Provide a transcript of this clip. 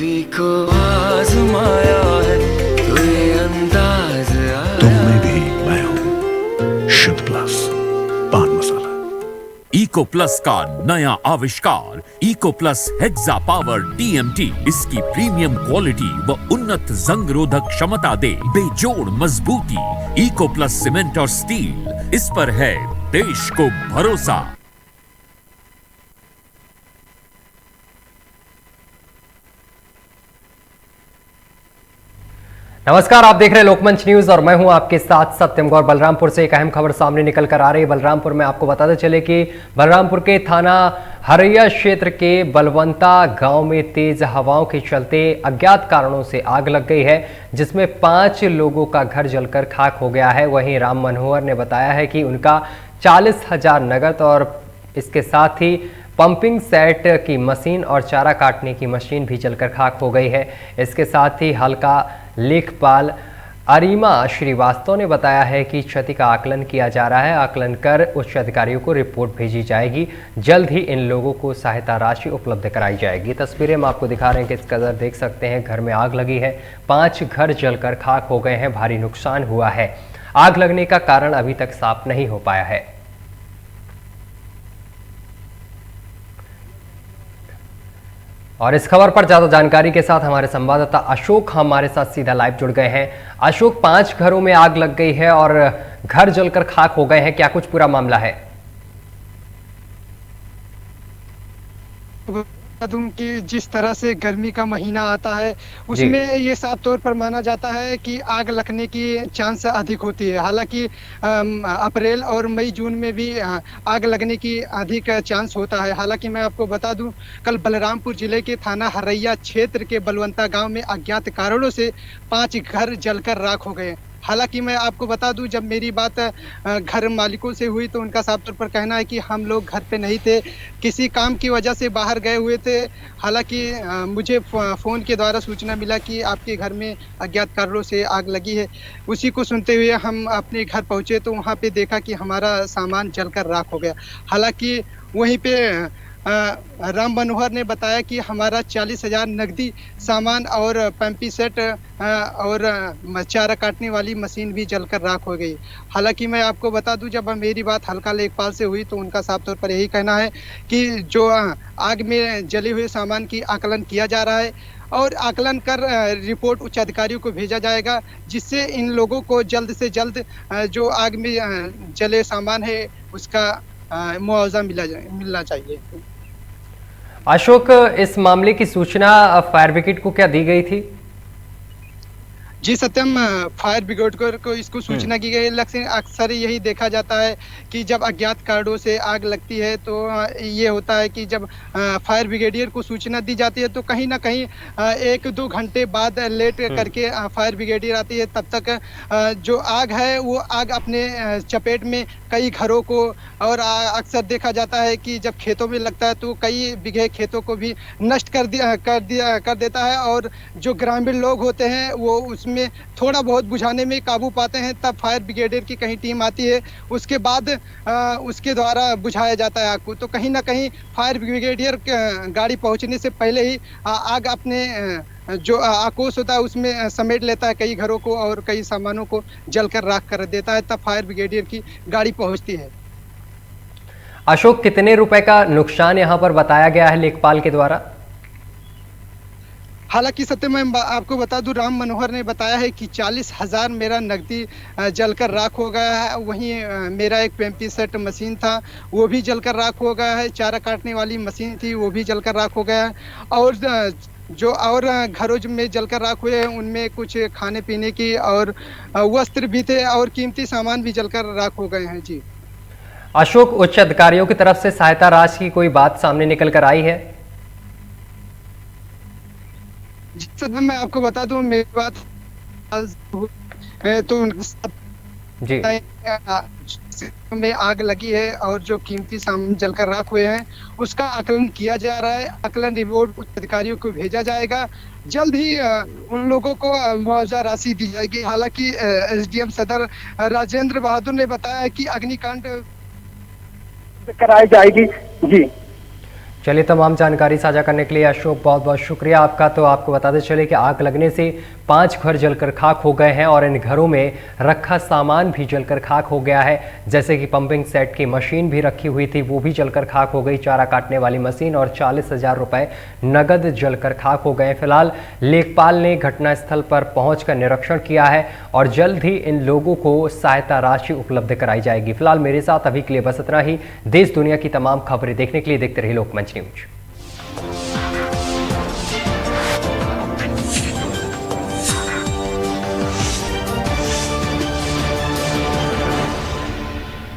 सदी को आजमाया है तो ये अंदाज आया। तुम में भी मैं हूं, शुद्ध प्लस पान मसाला। इको प्लस का नया आविष्कार eco plus hexa power TMT। इसकी प्रीमियम क्वालिटी व उन्नत जंग रोधक क्षमता दे बेजोड़ मजबूती। इको प्लस सीमेंट और स्टील, इस पर है देश को भरोसा। नमस्कार, आप देख रहे हैं लोकमंच न्यूज और मैं हूं आपके साथ सत्यम गौर। बलरामपुर से एक अहम खबर सामने निकल कर आ रही है। बलरामपुर में आपको बताते चले कि बलरामपुर के थाना हरैया क्षेत्र के बलवंता गांव में तेज हवाओं के चलते अज्ञात कारणों से आग लग गई है, जिसमें 5 लोगों का घर जलकर खाक हो गया है। वहीं राम मनोहर ने बताया है कि उनका 40,000 नगद और इसके साथ ही पंपिंग सेट की मशीन और चारा काटने की मशीन भी जलकर खाक हो गई है। इसके साथ ही हल्का लेखपाल अरिमा श्रीवास्तव ने बताया है कि क्षति का आकलन किया जा रहा है। आकलन कर उच्च अधिकारियों को रिपोर्ट भेजी जाएगी। जल्द ही इन लोगों को सहायता राशि उपलब्ध कराई जाएगी। तस्वीरें हम आपको दिखा रहे हैं, किस कदर देख सकते हैं। घर में आग लगी है, 5 घर जलकर खाक हो गए हैं, भारी नुकसान हुआ है। आग लगने का कारण अभी तक साफ नहीं हो पाया है। और इस खबर पर ज्यादा जानकारी के साथ हमारे संवाददाता अशोक हमारे साथ सीधा लाइव जुड़ गए हैं। अशोक, 5 घरों में आग लग गई है और घर जलकर खाक हो गए हैं, क्या कुछ पूरा मामला है? दूं कि जिस तरह से गर्मी का महीना आता है उसमें ये साफ तौर पर माना जाता है कि आग लगने की चांस अधिक होती है। हालांकि अप्रैल और मई जून में भी आग लगने की अधिक चांस होता है। हालांकि मैं आपको बता दूं, कल बलरामपुर जिले के थाना हरैया क्षेत्र के बलवंता गांव में अज्ञात कारणों से 5 घर जलकर राख हो गए। हालांकि मैं आपको बता दूं, जब मेरी बात घर मालिकों से हुई तो उनका साफ तौर पर कहना है कि हम लोग घर पे नहीं थे, किसी काम की वजह से बाहर गए हुए थे। हालांकि मुझे फ़ोन के द्वारा सूचना मिला कि आपके घर में अज्ञात कारणों से आग लगी है। उसी को सुनते हुए हम अपने घर पहुंचे तो वहां पे देखा कि हमारा सामान जलकर राख हो गया। हालांकि वहीं पे राम मनोहर ने बताया कि हमारा 40,000 नकदी सामान और पंपी सेट और चारा काटने वाली मशीन भी जलकर राख हो गई। हालांकि मैं आपको बता दूं, जब मेरी बात हल्का लेखपाल से हुई तो उनका साफ तौर पर यही कहना है कि जो आग में जले हुए सामान की आकलन किया जा रहा है और आकलन कर रिपोर्ट उच्च अधिकारियों को भेजा जाएगा, जिससे इन लोगों को जल्द से जल्द जो आग में जले सामान है उसका मुआवजा मिलना चाहिए। अशोक, इस मामले की सूचना फायर ब्रिगेड को क्या दी गई थी? जी सत्यम, फायर ब्रिगेड को इसको सूचना की गई। लेकिन अक्सर यही देखा जाता है कि जब अज्ञात कारणों से आग लगती है तो ये होता है कि जब फायर ब्रिगेडियर को सूचना दी जाती है तो कहीं ना कहीं 1-2 घंटे बाद लेट करके फायर ब्रिगेडियर आती है। तब तक जो आग है वो आग अपने चपेट में कई घरों को, और अक्सर देखा जाता है कि जब खेतों में लगता है तो कई बीघे खेतों को भी नष्ट कर देता है। और जो ग्रामीण लोग होते हैं वो उसमें थोड़ा बहुत बुझाने में काबू पाते हैं। तब फायर ब्रिगेडियर की कहीं टीम आती है, उसके बाद उसके द्वारा बुझाया जाता है आग को। तो कहीं ना कहीं फायर ब्रिगेडियर गाड़ी पहुंचने से पहले ही आग अपने जो आक्रोश होता है उसमें समेट लेता है कई घरों को और कई सामानों को जलकर राख कर देता है। तब फायर ब्रिगेडियर की गाड़ी पहुंचती है। अशोक, कितने रुपए का नुकसान यहाँ पर बताया गया है लेखपाल के द्वारा? हालांकि सत्य मैं आपको बता दूं, राम मनोहर ने बताया है कि 40,000 मेरा नकदी जलकर राख हो गया है। वहीं मेरा एक पेम्पी सेट मशीन था वो भी जलकर राख हो गया है। चारा काटने वाली मशीन थी वो भी जलकर राख हो गया है। और जो और घरों में जलकर राख हुए हैं उनमें कुछ खाने पीने की और वस्त्र भी थे और कीमती सामान भी जलकर राख हो गए हैं। जी अशोक, उच्च अधिकारियों की तरफ से सहायता राशि की कोई बात सामने निकल कर आई है? मैं आपको बता दूं, मेरी बात तो जी में आग लगी है और जो कीमती सामान जलकर राख हुए हैं उसका आकलन किया जा रहा है। आकलन रिपोर्ट उच्च अधिकारियों को भेजा जाएगा। जल्द ही उन लोगों को मुआवजा राशि दी जाएगी। हालांकि एसडीएम सदर राजेंद्र बहादुर ने बताया कि अग्निकांड कराई जाएगी। जी चलिए, तमाम जानकारी साझा करने के लिए अशोक बहुत बहुत शुक्रिया आपका। तो आपको बताते चले कि आग लगने से 5 घर जलकर खाक हो गए हैं और इन घरों में रखा सामान भी जलकर खाक हो गया है। जैसे कि पंपिंग सेट की मशीन भी रखी हुई थी, वो भी जलकर खाक हो गई। चारा काटने वाली मशीन और 40,000 रुपए नगद जलकर खाक हो गए। फिलहाल लेखपाल ने घटनास्थल पर पहुंचकर निरीक्षण किया है और जल्द ही इन लोगों को सहायता राशि उपलब्ध कराई जाएगी। फिलहाल मेरे साथ अभी के लिए बस इतना ही। देश दुनिया की तमाम खबरें देखने के लिए देखते रहिए लोकमंच न्यूज।